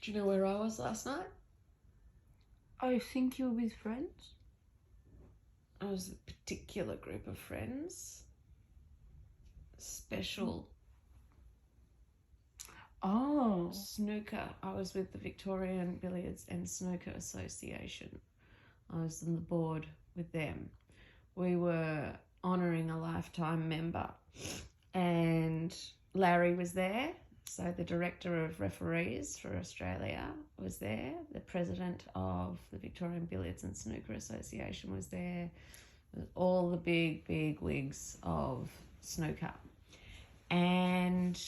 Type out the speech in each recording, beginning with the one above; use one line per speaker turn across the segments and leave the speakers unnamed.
Do you know where I was last night?
I think you're with friends.
I was with a particular group of friends. Special
Oh.
snooker. I was with the Victorian Billiards and Snooker Association. I was on the board with them. We were honouring a lifetime member, and Larry was there. So the director of referees for Australia was there. The president of the Victorian Billiards and Snooker Association was there. All the big wigs of snooker. And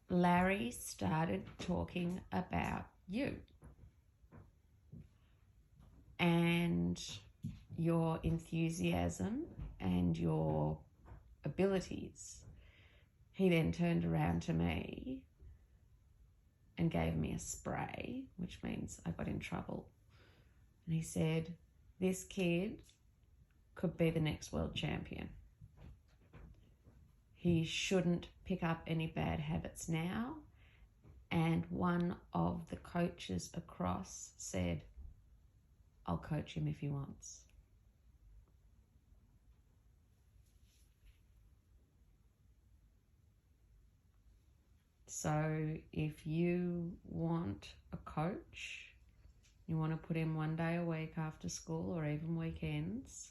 Larry started talking about you and your enthusiasm and your abilities. He then turned around to me and gave me a spray, which means I got in trouble. And he said, this kid could be the next world champion. He shouldn't pick up any bad habits now. And one of the coaches across said, I'll coach him if he wants. So if you want a coach, you want to put in 1 day a week after school or even weekends,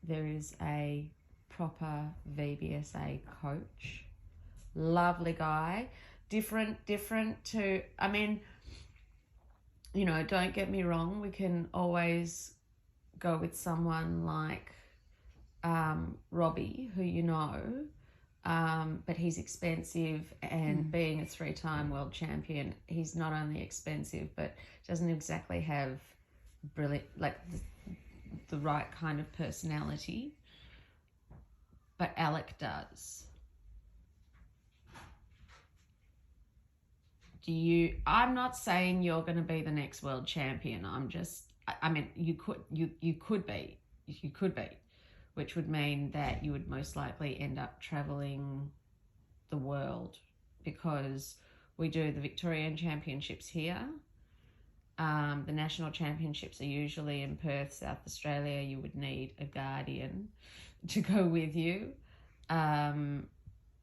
there is a proper VBSA coach. Lovely guy. Different to, I mean, you know, don't get me wrong, we can always go with someone like Robbie, who you know, but he's expensive, and being a 3-time world champion, he's not only expensive, but doesn't exactly have brilliant, like the right kind of personality. But Alec does. I'm not saying you're going to be the next world champion. I mean, you could be, which would mean that you would most likely end up traveling the world, because we do the Victorian Championships here. The national championships are usually in Perth, South Australia. You would need a guardian to go with you. And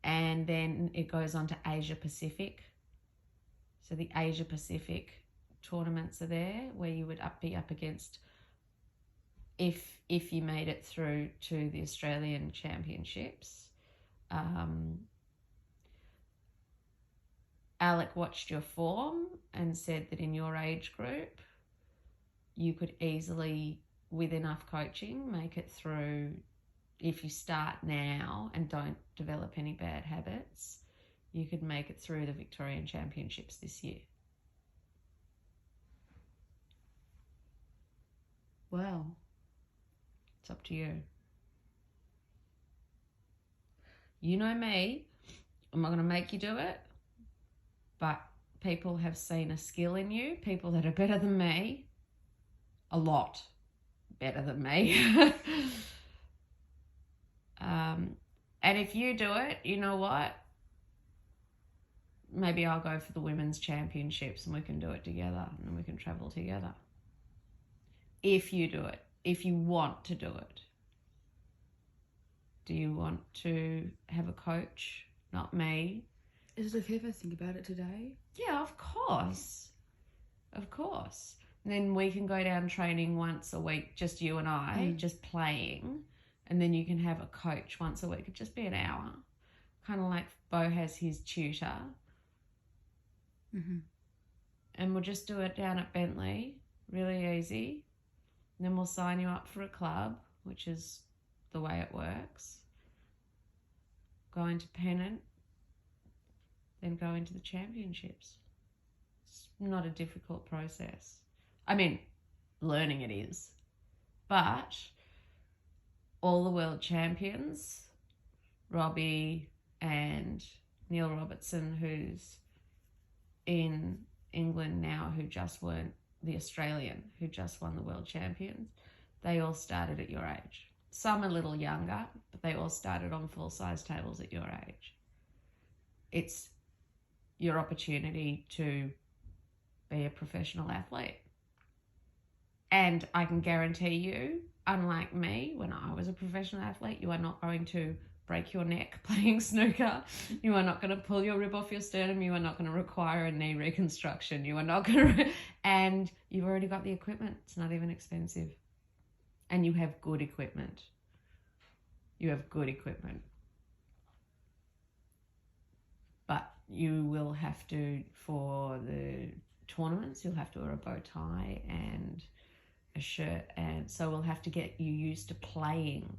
then it goes on to Asia Pacific. So the Asia Pacific tournaments are there, where you would be up against, if you made it through to the Australian Championships. Alec watched your form and said that in your age group, you could easily, with enough coaching, make it through. If you start now and don't develop any bad habits, you could make it through the Victorian Championships this year.
Wow.
It's up to you. You know me, I'm not going to make you do it, but people have seen a skill in you, people that are better than me, a lot better than me. And if you do it, you know what? Maybe I'll go for the women's championships and we can do it together, and then we can travel together. If you do it, if you want to do it. Do you want to have a coach? Not me.
Is it okay if I think about it today?
Yeah, of course. Of course. And then we can go down training once a week, just you and I, just playing. And then you can have a coach once a week. It'd just be an hour. Kind of like Beau has his tutor.
Mm-hmm.
And we'll just do it down at Bentley. Really easy. And then we'll sign you up for a club, which is the way it works. Go into Pennant, then go into the championships. It's not a difficult process. I mean, learning it is. But all the world champions, Robbie and Neil Robertson, who's in England now, who just weren't the Australian, who just won the world champions, they all started at your age. Some a little younger, but they all started on full-size tables at your age. your opportunity to be a professional athlete. And I can guarantee you, unlike me, when I was a professional athlete, you are not going to break your neck playing snooker. You are not going to pull your rib off your sternum. You are not going to require a knee reconstruction. You are not going to... And you've already got the equipment. It's not even expensive. And you have good equipment. You have good equipment. But you will have to, for the tournaments, you'll have to wear a bow tie and a shirt, and so we'll have to get you used to playing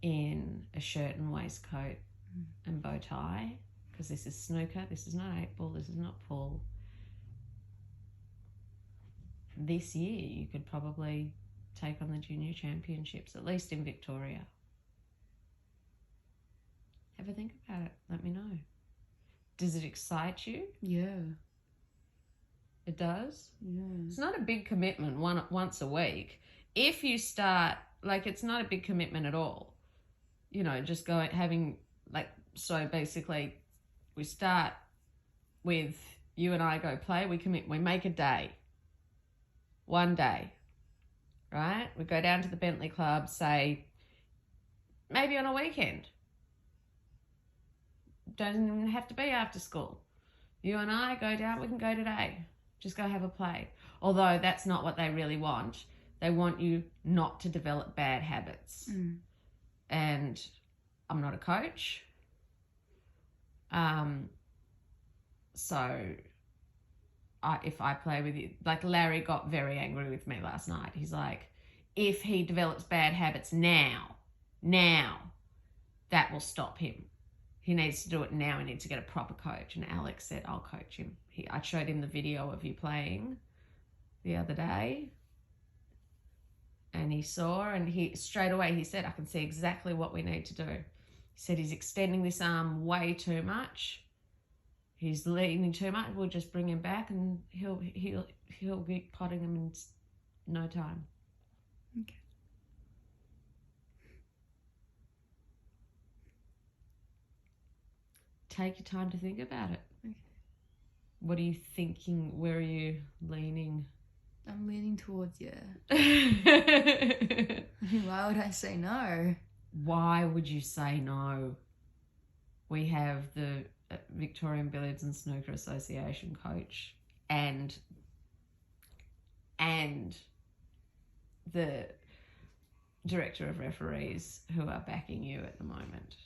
in a shirt and waistcoat and bow tie, because this is snooker, this is not 8-ball, this is not pool. This year you could probably take on the junior championships, at least in Victoria. Have a think about it, let me know. Does it excite you?
Yeah.
It does?
Yeah.
It's not a big commitment once a week. If you start, like, it's not a big commitment at all. You know, just having, like, so basically we start with you and I go play, we make a day. One day, right? We go down to the Bentley Club, say, maybe on a weekend. Doesn't even have to be after school. You and I go down, we can go today. Just go have a play. Although that's not what they really want. They want you not to develop bad habits. And I'm not a coach. So if I play with you, like Larry got very angry with me last night. He's like, if he develops bad habits now, that will stop him. He needs to do it now. He needs to get a proper coach. And Alex said, I'll coach him. I showed him the video of you playing the other day. And he saw, and straight away he said, I can see exactly what we need to do. He said he's extending this arm way too much. He's leaning too much. We'll just bring him back and he'll be potting him in no time.
Okay.
Take your time to think about it.
Okay.
What are you thinking? Where are you leaning?
I'm leaning towards yeah. Why would I say no?
Why would you say no? We have the Victorian Billiards and Snooker Association coach and the director of referees who are backing you at the moment.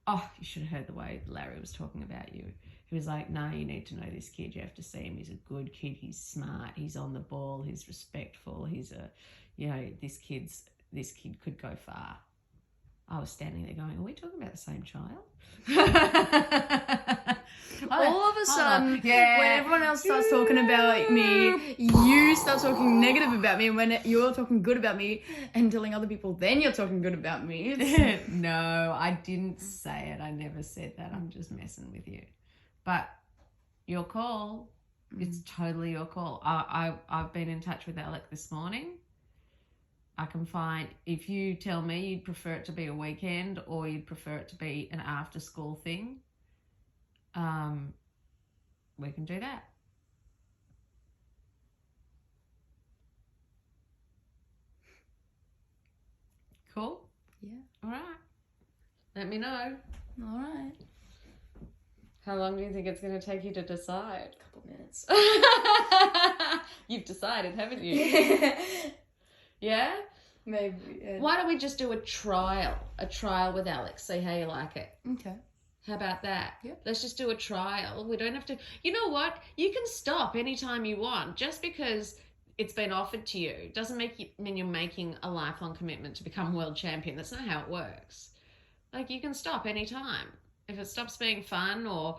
Oh, you should have heard the way Larry was talking about you. He was like, no, you need to know this kid. You have to see him. He's a good kid. He's smart. He's on the ball. He's respectful. He's this kid could go far. I was standing there going, are we talking about the same child?
All of a sudden, when everyone else starts talking about me, you start talking negative about me. And when you're talking good about me and telling other people, then you're talking good about me.
No, I didn't say it. I never said that. I'm just messing with you. But your call, it's totally your call. I've been in touch with Alec this morning. I can find, if you tell me you'd prefer it to be a weekend or you'd prefer it to be an after school thing, we can do that. Cool?
Yeah.
All right. Let me know.
All right.
How long do you think it's going to take you to decide?
A couple minutes.
You've decided, haven't you? Yeah?
Maybe.
Why don't we just do a trial with Alex, see how you like it.
Okay.
How about that?
Yeah.
Let's just do a trial. We don't have to, you know what? You can stop anytime you want. Just because it's been offered to you doesn't mean you're making a lifelong commitment to become world champion. That's not how it works. Like, you can stop anytime. If it stops being fun or,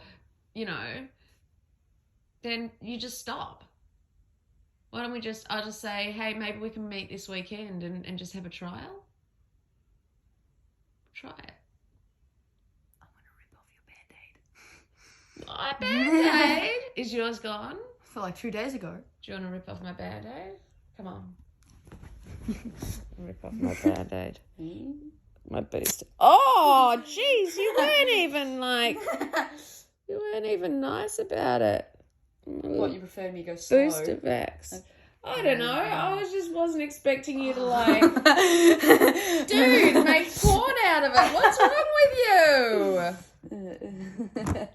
then you just stop. Why don't I'll just say, hey, maybe we can meet this weekend and just have a trial? Try it.
I want to rip off your Band-Aid.
My Band-Aid? Is yours gone?
For like 2 days ago.
Do you want to rip off my Band-Aid? Come on. Rip off my Band-Aid. My boost. Oh, jeez, you weren't even like... You weren't even nice about it.
What, you prefer me go slow?
Booster vax. Okay. I don't know. I wasn't expecting you to like, dude, make porn out of it. What's wrong with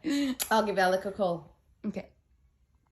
you? I'll give Alec a call.
Okay.